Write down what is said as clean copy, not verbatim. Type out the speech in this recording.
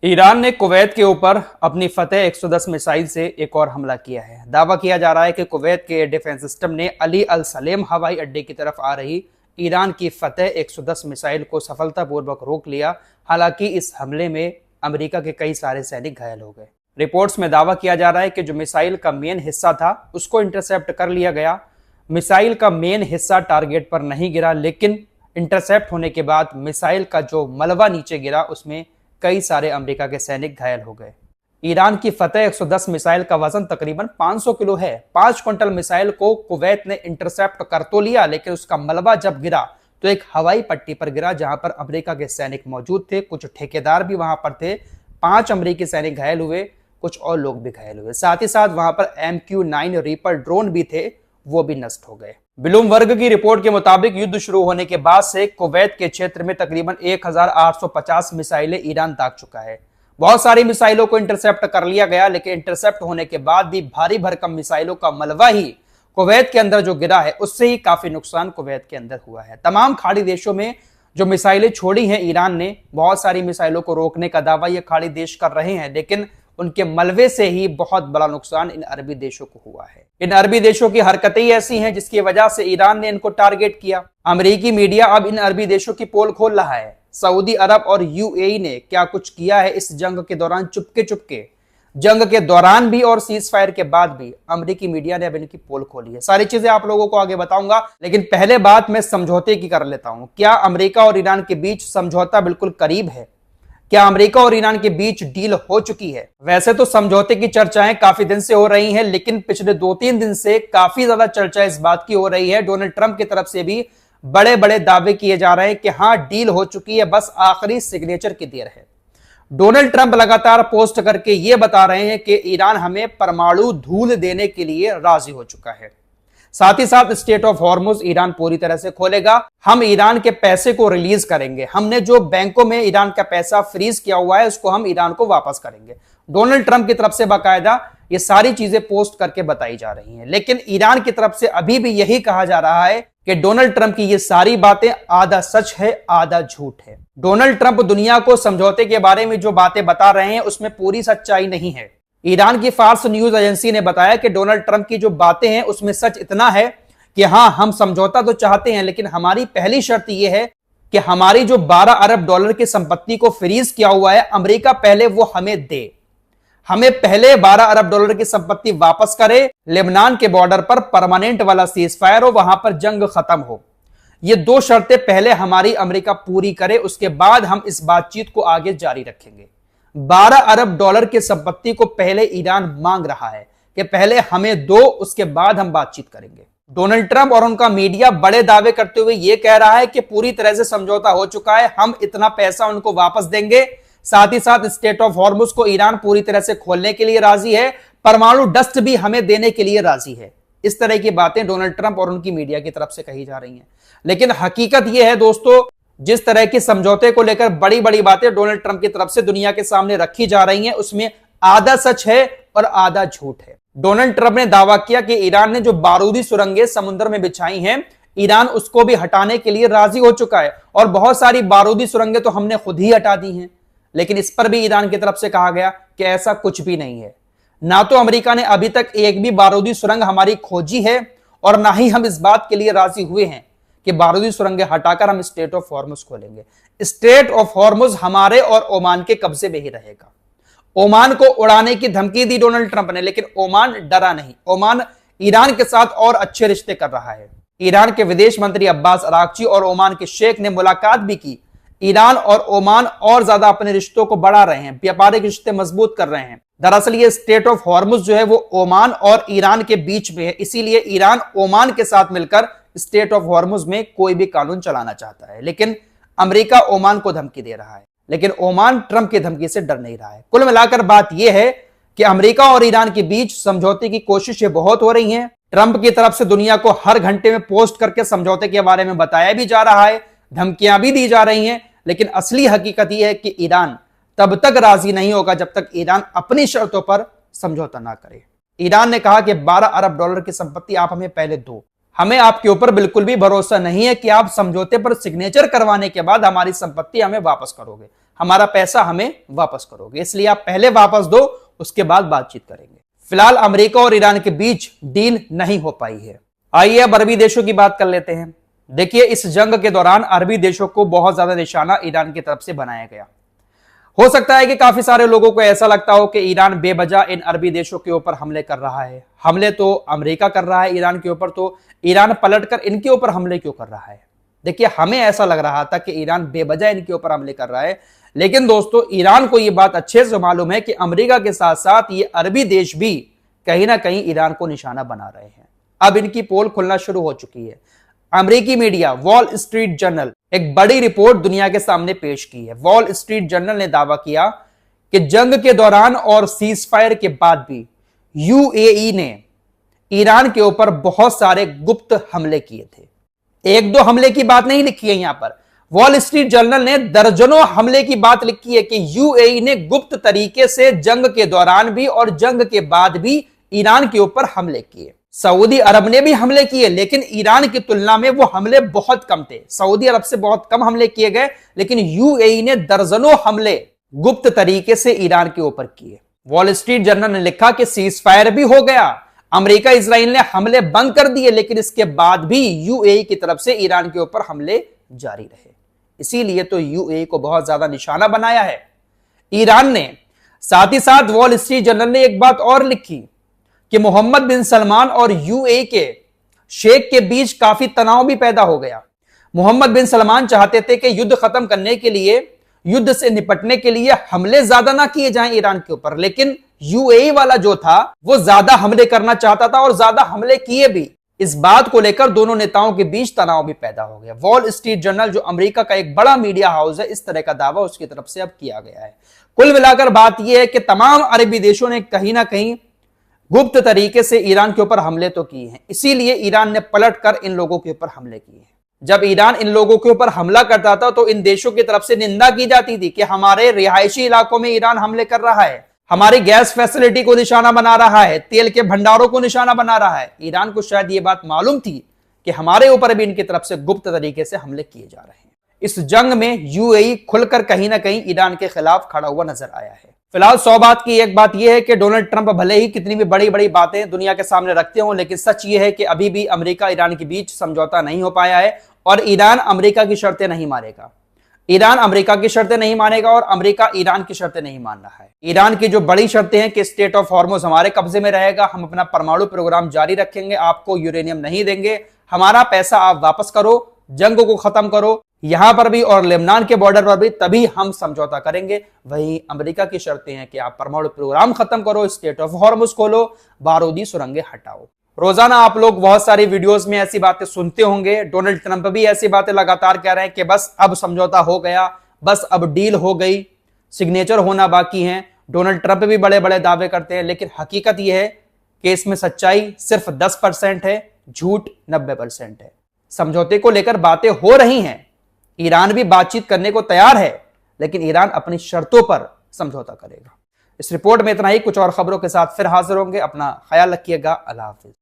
Iran ने Kuwait के ऊपर अपनी फतेह 110 मिसाइल से एक और हमला किया है। दावा किया जा रहा है कि कुवैत के एयर डिफेंस सिस्टम ने अली अल सलेम हवाई अड्डे की तरफ आ रही ईरान की फतेह 110 मिसाइल को सफलतापूर्वक रोक लिया। हालांकि इस हमले में अमेरिका के कई सारे सैनिक घायल हो गए। रिपोर्ट्स में दावा किया जा रहा है कि जो मिसाइल का मेन हिस्सा था उसको इंटरसेप्ट कर लिया गया। मिसाइल का मेन हिस्सा टारगेट पर नहीं गिरा, लेकिन इंटरसेप्ट होने के बाद मिसाइल का जो मलबा नीचे गिरा उसमें कई सारे अमेरिका के सैनिक घायल हो गए। ईरान की फतेह 110 मिसाइल का वजन तकरीबन 500 किलो है। 5 क्विंटल मिसाइल को कुवैत ने इंटरसेप्ट कर तो लिया, लेकिन उसका मलबा जब गिरा तो एक हवाई पट्टी पर गिरा जहां पर अमेरिका के सैनिक मौजूद थे। कुछ ठेकेदार भी वहां पर थे। 5 अमेरिकी सैनिक घायल हुए, कुछ और लोग भी घायल हुए। साथ ही साथ वहां पर MQ-9 रीपर ड्रोन भी थे, वो भी नष्ट हो गए। ब्लूमबर्ग की रिपोर्ट के मुताबिक युद्ध शुरू होने के बाद से कुवैत के क्षेत्र में तकरीबन 1850 मिसाइलें ईरान दाग चुका है। बहुत सारी मिसाइलों को इंटरसेप्ट कर लिया गया, लेकिन इंटरसेप्ट होने के बाद भी भारी भरकम मिसाइलों का मलबा ही कुवैत के अंदर जो गिरा है उससे ही काफी नुकसान कुवैत के अंदर हुआ है। तमाम खाड़ी देशों में जो मिसाइलें छोड़ी हैं ईरान ने, बहुत सारी मिसाइलों को रोकने का दावा ये खाड़ी देश कर रहे हैं, लेकिन उनके मलबे से ही बहुत बड़ा नुकसान इन अरबी देशों को हुआ है। इन अरबी देशों की हरकतें ही ऐसी हैं जिसकी वजह से ईरान ने इनको टारगेट किया। अमेरिकी मीडिया अब इन अरबी देशों की पोल खोल रहा है। सऊदी अरब और UAE ने क्या कुछ किया है इस जंग के दौरान, चुपके चुपके जंग के दौरान भी और सीज फायर के बाद भी अमेरिकी मीडिया ने अब इनकी पोल खोली है। सारी चीजें आप लोगों को आगे बताऊंगा, लेकिन पहले बात मैं समझौते की कर लेता हूं। क्या अमेरिका और ईरान के बीच समझौता बिल्कुल करीब है? क्या अमेरिका और ईरान के बीच डील हो चुकी है? वैसे तो समझौते की चर्चाएं काफी दिन से हो रही हैं, लेकिन पिछले 2-3 दिन से काफी ज्यादा चर्चा इस बात की हो रही है। डोनाल्ड ट्रंप की तरफ से भी बड़े बड़े दावे किए जा रहे हैं कि हां, डील हो चुकी है, बस आखिरी सिग्नेचर की देर है। डोनाल्ड ट्रंप लगातार पोस्ट करके यह बता रहे हैं कि ईरान हमें परमाणु धूल देने के लिए राजी हो चुका है। साथ ही साथ स्टेट ऑफ हॉर्मुज ईरान पूरी तरह से खोलेगा। हम ईरान के पैसे को रिलीज करेंगे। हमने जो बैंकों में ईरान का पैसा फ्रीज किया हुआ है उसको हम ईरान को वापस करेंगे। डोनाल्ड ट्रंप की तरफ से बाकायदा ये सारी चीजें पोस्ट करके बताई जा रही हैं, लेकिन ईरान की तरफ से अभी भी यही कहा जा रहा है कि डोनाल्ड ट्रंप की ये सारी बातें आधा सच है, आधा झूठ है। डोनाल्ड ट्रंप दुनिया को समझौते के बारे में जो बातें बता रहे हैं उसमें पूरी सच्चाई नहीं है। ईरान की फार्स न्यूज एजेंसी ने बताया कि डोनाल्ड ट्रंप की जो बातें हैं उसमें सच इतना है कि हां, हम समझौता तो चाहते हैं, लेकिन हमारी पहली शर्त यह है कि हमारी जो $12 अरब की संपत्ति को फ्रीज किया हुआ है अमेरिका, पहले वो हमें दे। हमें पहले $12 अरब की संपत्ति वापस करे, लेबनान के बॉर्डर पर परमानेंट वाला सीज फायर हो, वहां पर जंग खत्म हो। ये 2 शर्तें पहले हमारी अमेरिका पूरी करे, उसके बाद हम इस बातचीत को आगे जारी रखेंगे। $12 अरब की संपत्ति को पहले ईरान मांग रहा है कि पहले हमें दो, उसके बाद हम बातचीत करेंगे। डोनाल्ड ट्रंप और उनका मीडिया बड़े दावे करते हुए यह कह रहा है कि पूरी तरह से समझौता हो चुका है, हम इतना पैसा उनको वापस देंगे। साथ ही साथ स्टेट ऑफ हॉर्मुज को ईरान पूरी तरह से खोलने के लिए राजी है, परमाणु डस्ट भी हमें देने के लिए राजी है। इस तरह की बातें डोनाल्ड ट्रंप और उनकी मीडिया की तरफ से कही जा रही हैं, लेकिन हकीकत यह है दोस्तों, जिस तरह की समझौते को लेकर बड़ी बड़ी बातें डोनाल्ड ट्रंप की तरफ से दुनिया के सामने रखी जा रही हैं, उसमें आधा सच है और आधा झूठ है। डोनाल्ड ट्रंप ने दावा किया कि ईरान ने जो बारूदी सुरंगें समुद्र में बिछाई हैं, ईरान उसको भी हटाने के लिए राजी हो चुका है, और बहुत सारी बारूदी सुरंगें तो हमने खुद ही हटा दी हैं। लेकिन इस पर भी ईरान की तरफ से कहा गया कि ऐसा कुछ भी नहीं है। ना तो अमेरिका ने अभी तक एक भी बारूदी सुरंग हमारी खोजी है, और ना ही हम इस बात के लिए राजी हुए हैं कि बारूदी सुरंगें हटाकर हम स्टेट ऑफ हॉर्मुज खोलेंगे। स्टेट ऑफ हॉर्मुज हमारे और ओमान के कब्जे में ही रहेगा। ओमान को उड़ाने की धमकी दी डोनाल्ड ट्रंप ने, लेकिन ओमान डरा नहीं। ओमान ईरान के साथ और अच्छे रिश्ते कर रहा है। ईरान के विदेश मंत्री अब्बास अरागची और ओमान के शेख ने मुलाकात भी की। ईरान और ओमान और ज्यादा अपने रिश्तों को बढ़ा रहे हैं, व्यापारिक रिश्ते मजबूत कर रहे हैं। दरअसल ये स्टेट ऑफ हॉर्मुज जो है वो ओमान और ईरान के बीच में है, इसीलिए ईरान ओमान के साथ मिलकर स्टेट ऑफ हॉर्मुज में कोई भी कानून चलाना चाहता है। लेकिन अमेरिका ओमान को धमकी दे रहा है, लेकिन ओमान ट्रंप की धमकी से डर नहीं रहा है। कुल मिलाकर बात यह है कि अमेरिका और ईरान के बीच समझौते की कोशिशें बहुत हो रही हैं। ट्रंप की तरफ से दुनिया को हर घंटे में पोस्ट करके समझौते के बारे में बताया भी जा रहा है, धमकियां भी दी जा रही हैं, लेकिन असली हकीकत यह है कि ईरान तब तक राजी नहीं होगा जब तक ईरान अपनी शर्तों पर समझौता ना करे। ईरान ने कहा कि $12 अरब की संपत्ति आप हमें पहले दो। हमें आपके ऊपर बिल्कुल भी भरोसा नहीं है कि आप समझौते पर सिग्नेचर करवाने के बाद हमारी संपत्ति हमें वापस करोगे। हमारा पैसा हमें वापस करोगे, इसलिए आप पहले वापस दो, उसके बाद बातचीत करेंगे। फिलहाल अमेरिका और ईरान के बीच डील नहीं हो पाई है। आइए अब अरबी देशों की बात कर लेते हैं। देखिए, इस जंग के दौरान अरबी देशों को बहुत ज्यादा निशाना ईरान की तरफ से बनाया गया। हो सकता है कि काफी सारे लोगों को ऐसा लगता हो कि ईरान बेवजह इन अरबी देशों के ऊपर हमले कर रहा है। हमले तो अमेरिका कर रहा है ईरान के ऊपर, तो ईरान पलटकर इनके ऊपर हमले क्यों कर रहा है। देखिए, हमें ऐसा लग रहा था कि ईरान बेवजह इनके ऊपर हमले कर रहा है, लेकिन दोस्तों ईरान को यह बात अच्छे से मालूम है कि अमेरिका के साथ साथ ये अरबी देश भी कहीं ना कहीं ईरान को निशाना बना रहे हैं। अब इनकी पोल खुलना शुरू हो चुकी है। अमेरिकी मीडिया वॉल स्ट्रीट जर्नल एक बड़ी रिपोर्ट दुनिया के सामने पेश की है। वॉल स्ट्रीट जर्नल ने दावा किया कि जंग के दौरान और सीज फायर के बाद भी यूएई ने ईरान के ऊपर बहुत सारे गुप्त हमले किए थे। एक दो हमले की बात नहीं लिखी है यहां पर, वॉल स्ट्रीट जर्नल ने दर्जनों हमले की बात लिखी है कि यूएई ने गुप्त तरीके से जंग के दौरान भी और जंग के बाद भी ईरान के ऊपर हमले किए। सऊदी अरब ने भी हमले किए, लेकिन ईरान की तुलना में वो हमले बहुत कम थे। सऊदी अरब से बहुत कम हमले किए गए, लेकिन यूएई ने दर्जनों हमले गुप्त तरीके से ईरान के ऊपर किए। वॉल स्ट्रीट जर्नल ने लिखा कि सीज फायर भी हो गया, अमेरिका इजराइल ने हमले बंद कर दिए, लेकिन इसके बाद भी यूएई की तरफ से ईरान के ऊपर हमले जारी रहे। इसीलिए तो यूएई को बहुत ज्यादा निशाना बनाया है ईरान ने। साथ ही साथ वॉल स्ट्रीट जर्नल ने एक बात और लिखी कि मोहम्मद बिन सलमान और यूएई के शेख के बीच काफी तनाव भी पैदा हो गया। मोहम्मद बिन सलमान चाहते थे कि युद्ध खत्म करने के लिए, युद्ध से निपटने के लिए हमले ज्यादा ना किए जाएं ईरान के ऊपर, लेकिन यूएई वाला जो था वो ज्यादा हमले करना चाहता था और ज्यादा हमले किए भी। इस बात को लेकर दोनों नेताओं के बीच तनाव भी पैदा हो गया। वॉल स्ट्रीट जर्नल, जो अमेरिका का एक बड़ा मीडिया हाउस है, इस तरह का दावा उसकी तरफ से अब किया गया है। कुल मिलाकर बात यह है कि तमाम अरबी देशों ने कहीं ना कहीं गुप्त तरीके से ईरान के ऊपर हमले तो किए हैं, इसीलिए ईरान ने पलटकर इन लोगों के ऊपर हमले किए हैं। जब ईरान इन लोगों के ऊपर हमला करता था तो इन देशों की तरफ से निंदा की जाती थी कि हमारे रिहायशी इलाकों में ईरान हमले कर रहा है, हमारी गैस फैसिलिटी को निशाना बना रहा है, तेल के भंडारों को निशाना बना रहा है। ईरान को शायद यह बात मालूम थी कि हमारे ऊपर भी इनकी तरफ से गुप्त तरीके से हमले किए जा रहे हैं। इस जंग में यूएई खुलकर कहीं ना कहीं ईरान के खिलाफ खड़ा हुआ नजर आया है। फिलहाल 100 बात की एक बात यह है कि डोनाल्ड ट्रंप भले ही कितनी भी बड़ी बड़ी बातें दुनिया के सामने रखते हों, लेकिन सच यह है कि अभी भी अमेरिका ईरान के बीच समझौता नहीं हो पाया है और ईरान अमेरिका की शर्तें नहीं मानेगा। ईरान अमेरिका की शर्तें नहीं मानेगा और अमेरिका ईरान की शर्तें नहीं मान रहा है। ईरान की जो बड़ी शर्तें हैं कि स्टेट ऑफ हॉर्मुज़ हमारे कब्जे में रहेगा, हम अपना परमाणु प्रोग्राम जारी रखेंगे, आपको यूरेनियम नहीं देंगे, हमारा पैसा आप वापस करो, जंग को खत्म करो, यहां पर भी और लेबनान के बॉर्डर पर भी, तभी हम समझौता करेंगे। वहीं अमेरिका की शर्तें हैं कि आप परमाणु प्रोग्राम खत्म करो, स्टेट ऑफ हॉर्मुज़ खोलो, बारूदी सुरंगें हटाओ। रोजाना आप लोग बहुत सारी वीडियोस में ऐसी बातें सुनते होंगे। डोनाल्ड ट्रंप भी ऐसी बातें लगातार कह रहे हैं कि बस अब समझौता हो गया, बस अब डील हो गई, सिग्नेचर होना बाकी है। डोनाल्ड ट्रंप भी बड़े बड़े दावे करते हैं, लेकिन हकीकत यह है कि इसमें सच्चाई सिर्फ 10% है, झूठ 90% है। समझौते को लेकर बातें हो रही हैं, ईरान भी बातचीत करने को तैयार है, लेकिन ईरान अपनी शर्तों पर समझौता करेगा। इस रिपोर्ट में इतना ही, कुछ और खबरों के साथ फिर हाजिर होंगे। अपना ख्याल रखिएगा। अल्लाह हाफिज।